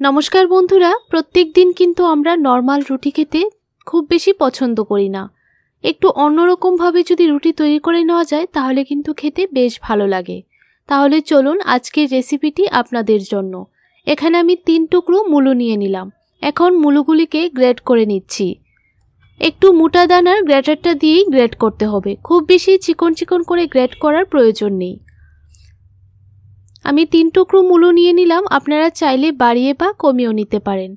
নমস্কার বন্ধুরা, প্রত্যেক দিন কিন্তু আমরা নরমাল রুটি খেতে খুব বেশি পছন্দ করি না। একটু অন্যরকম ভাবে যদি রুটি তৈরি করে নেওয়া যায় তাহলে কিন্তু খেতে বেশ ভালো লাগে। তাহলে চলুন আজকের রেসিপিটি আপনাদের জন্য। এখানে আমি 3 টুকরো মুলো নিয়ে নিলাম। এখন মুলোগুলিকে গ্রেট করে নিচ্ছি। একটু মোটা দানার গ্রেটারটা দিয়েই গ্রেট করতে হবে, খুব বেশি চিকন চিকন করে গ্রেট করার প্রয়োজন নেই। আমি 3 টুকরো মুলো নিয়ে নিলাম, আপনারা চাইলে বাড়িয়ে বা কমিয়েও নিতে পারেন।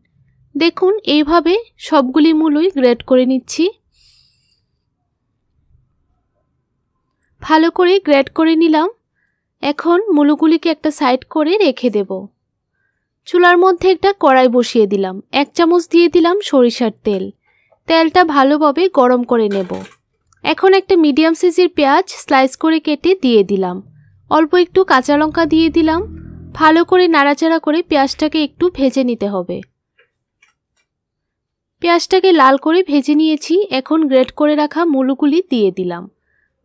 দেখুন এইভাবে সবগুলি মুলোই গ্রেট করে নিচ্ছি। ভালো করে গ্রেট করে নিলাম। এখন মুলোগুলিকে একটা সাইড করে রেখে দেব। চুলার মধ্যে একটা কড়াই বসিয়ে দিলাম। 1 চামচ দিয়ে দিলাম সরিষার তেল। তেলটা ভালোভাবে গরম করে নেব। এখন একটা মিডিয়াম সাইজের পেঁয়াজ স্লাইস করে কেটে দিয়ে দিলাম। অল্প একটু কাঁচা লঙ্কা দিয়ে দিলাম। ভালো করে নাড়াচাড়া করে পেঁয়াজটাকে একটু ভেজে নিতে হবে। পেঁয়াজটাকে লাল করে ভেজে নিয়েছি। এখন গ্রেট করে রাখা মুলোগুলি দিয়ে দিলাম।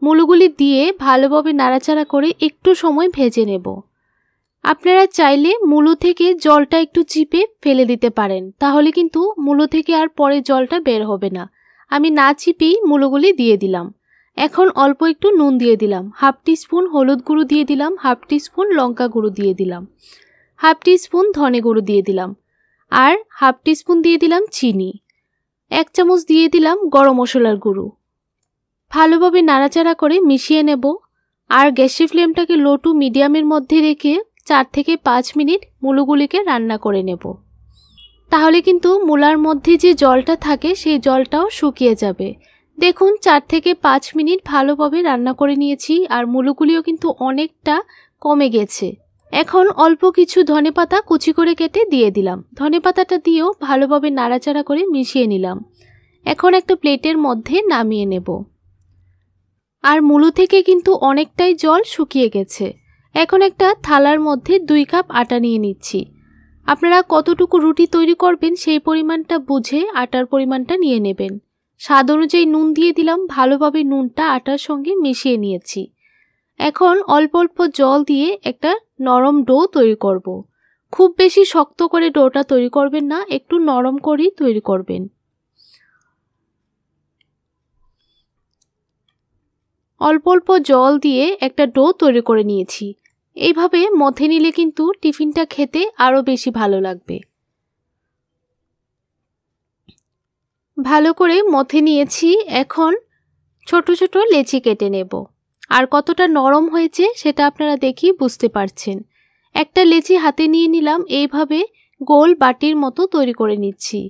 মুলোগুলি দিয়ে ভালোভাবে নাড়াচাড়া করে একটু সময় ভেজে নেব। আপনারা চাইলে মুলো থেকে জলটা একটু চিপে ফেলে দিতে পারেন, তাহলে কিন্তু মুলো থেকে আর পরে জলটা বের হবে না। আমি না চিপেই মুলোগুলি দিয়ে দিলাম। এখন অল্প একটু নুন দিয়ে দিলাম, হাফ টিস্পুন হলুদ গুঁড়ো দিয়ে দিলাম, হাফ টিস্পুন লঙ্কা গুঁড়ো দিয়ে দিলাম, হাফ টিস্পুন ধনে গুঁড়ো দিয়ে দিলাম, আর হাফ টিস্পুন দিয়ে দিলাম চিনি। 1 চামচ দিয়ে দিলাম গরম মশলার গুঁড়ো। ভালোভাবে নাড়াচাড়া করে মিশিয়ে নেব। আর গ্যাসের ফ্লেমটাকে লো টু মিডিয়ামের মধ্যে রেখে 4 থেকে 5 মিনিট মুলোগুলিকে রান্না করে নেব। তাহলে কিন্তু মুলার মধ্যে যে জলটা থাকে সেই জলটাও শুকিয়ে যাবে। দেখুন 4 থেকে 5 মিনিট ভালোভাবে রান্না করে নিয়েছি, আর মুলোগুলিও কিন্তু অনেকটা কমে গেছে। এখন অল্প কিছু ধনেপাতা কুচি করে কেটে দিয়ে দিলাম। ধনেপাতাটা দিয়েও ভালোভাবে নাড়াচাড়া করে মিশিয়ে নিলাম। এখন একটা প্লেটের মধ্যে নামিয়ে নেব। আর মুলো থেকে কিন্তু অনেকটাই জল শুকিয়ে গেছে। এখন একটা থালার মধ্যে 2 কাপ আটা নিয়ে নিচ্ছি। আপনারা কতটুকু রুটি তৈরি করবেন সেই পরিমাণটা বুঝে আটার পরিমাণটা নিয়ে নেবেন। স্বাদ অনুযায়ী নুন দিয়ে দিলাম। ভালোভাবে নুনটা আটার সঙ্গে মিশিয়ে নিয়েছি। এখন অল্প অল্প জল দিয়ে একটা নরম ডো তৈরি করব। খুব বেশি শক্ত করে ডোটা তৈরি করবেন না, একটু নরম করেই তৈরি করবেন। অল্প অল্প জল দিয়ে একটা ডো তৈরি করে নিয়েছি। এইভাবে মথে নিলে কিন্তু টিফিনটা খেতে আরো বেশি ভালো লাগবে। ভালো করে মথে নিয়েছি। এখন ছোট ছোট লেচি কেটে নেব। আর কতটা নরম হয়েছে সেটা আপনারা দেখি বুঝতে পারছেন। একটা লেচি হাতে নিয়ে নিলাম। এইভাবে গোল বাটির মতো তৈরি করে নিচ্ছি।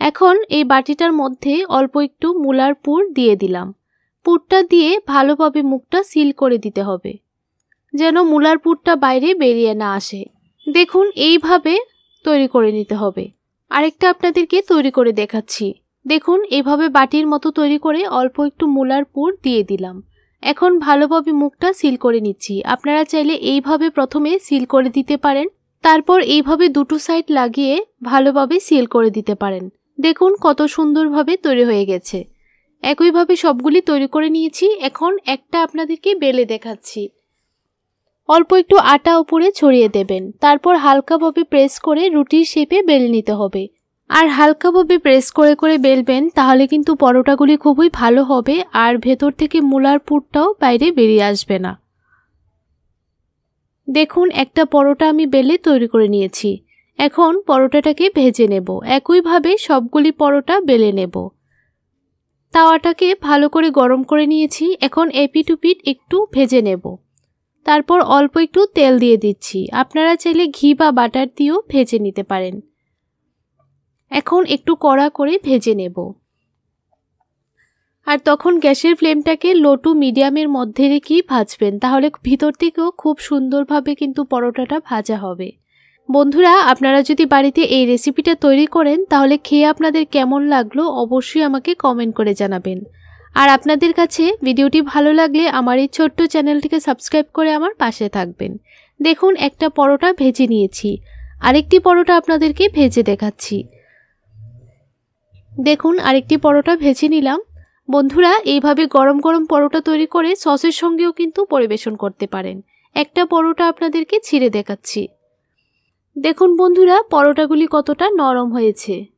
এখন এই বাটিটার মধ্যে অল্প একটু মুলার পুর দিয়ে দিলাম। পুরটা দিয়ে ভালোভাবে মুখটা সিল করে দিতে হবে, যেন মুলার পুরটা বাইরে বেরিয়ে না আসে। দেখুন এইভাবে তৈরি করে নিতে হবে। আরেকটা আপনাদেরকে তৈরি করে দেখাচ্ছি। দেখুন এইভাবে বাটির মতো তৈরি করে অল্প একটু মুলার পুর দিয়ে দিলাম। এখন ভালোভাবে মুখটা সিল করে নিচ্ছি। আপনারা চাইলে এইভাবে প্রথমে সিল করে দিতে পারেন, তারপর এইভাবে দুটো সাইড লাগিয়ে ভালোভাবে সিল করে দিতে পারেন। দেখুন কত সুন্দরভাবে তৈরি হয়ে গেছে। একইভাবে সবগুলি তৈরি করে নিয়েছি। এখন একটা আপনাদেরকে বেলে দেখাচ্ছি। অল্প একটু আটা উপরে ছড়িয়ে দেবেন, তারপর হালকাভাবে প্রেস করে রুটির শেপে বেলে নিতে হবে। আর হালকাভাবে প্রেস করে করে বেলবেন, তাহলে কিন্তু পরোটাগুলি খুবই ভালো হবে, আর ভেতর থেকে মুলার পুরটাও বাইরে বেরিয়ে আসবে না। দেখুন একটা পরোটা আমি বেলে তৈরি করে নিয়েছি। এখন পরোটাটাকে ভেজে নেব। একইভাবে সবগুলি পরোটা বেলে নেব। তাওয়াটাকে ভালো করে গরম করে নিয়েছি। এখন এপিট ওপিট একটু ভেজে নেব। তারপর অল্প একটু তেল দিয়ে দিচ্ছি। আপনারা চাইলে ঘি বা বাটার দিয়েও ভেজে নিতে পারেন। এখন একটু কড়া করে ভেজে নেব। আর তখন গ্যাসের ফ্লেমটাকে লো টু মিডিয়ামের মধ্যে রেখেই ভাজবেন, তাহলে ভিতর থেকেও খুব সুন্দরভাবে কিন্তু পরোটাটা ভাজা হবে। বন্ধুরা, আপনারা যদি বাড়িতে এই রেসিপিটা তৈরি করেন তাহলে খেয়ে আপনাদের কেমন লাগলো অবশ্যই আমাকে কমেন্ট করে জানাবেন। আর আপনাদের কাছে ভিডিওটি ভালো লাগলে আমার এই ছোট্ট চ্যানেলটিকে সাবস্ক্রাইব করে আমার পাশে থাকবেন। দেখুন একটা পরোটা ভেজে নিয়েছি। আরেকটি পরোটা আপনাদেরকে ভেজে দেখাচ্ছি। দেখুন আরেকটি পরোটা ভেজে নিলাম। বন্ধুরা, এইভাবে গরম গরম পরোটা তৈরি করে সসের সঙ্গেও কিন্তু পরিবেশন করতে পারেন। একটা পরোটা আপনাদেরকে ছিঁড়ে দেখাচ্ছি। দেখুন বন্ধুরা, পরোটাগুলি কতটা নরম হয়েছে।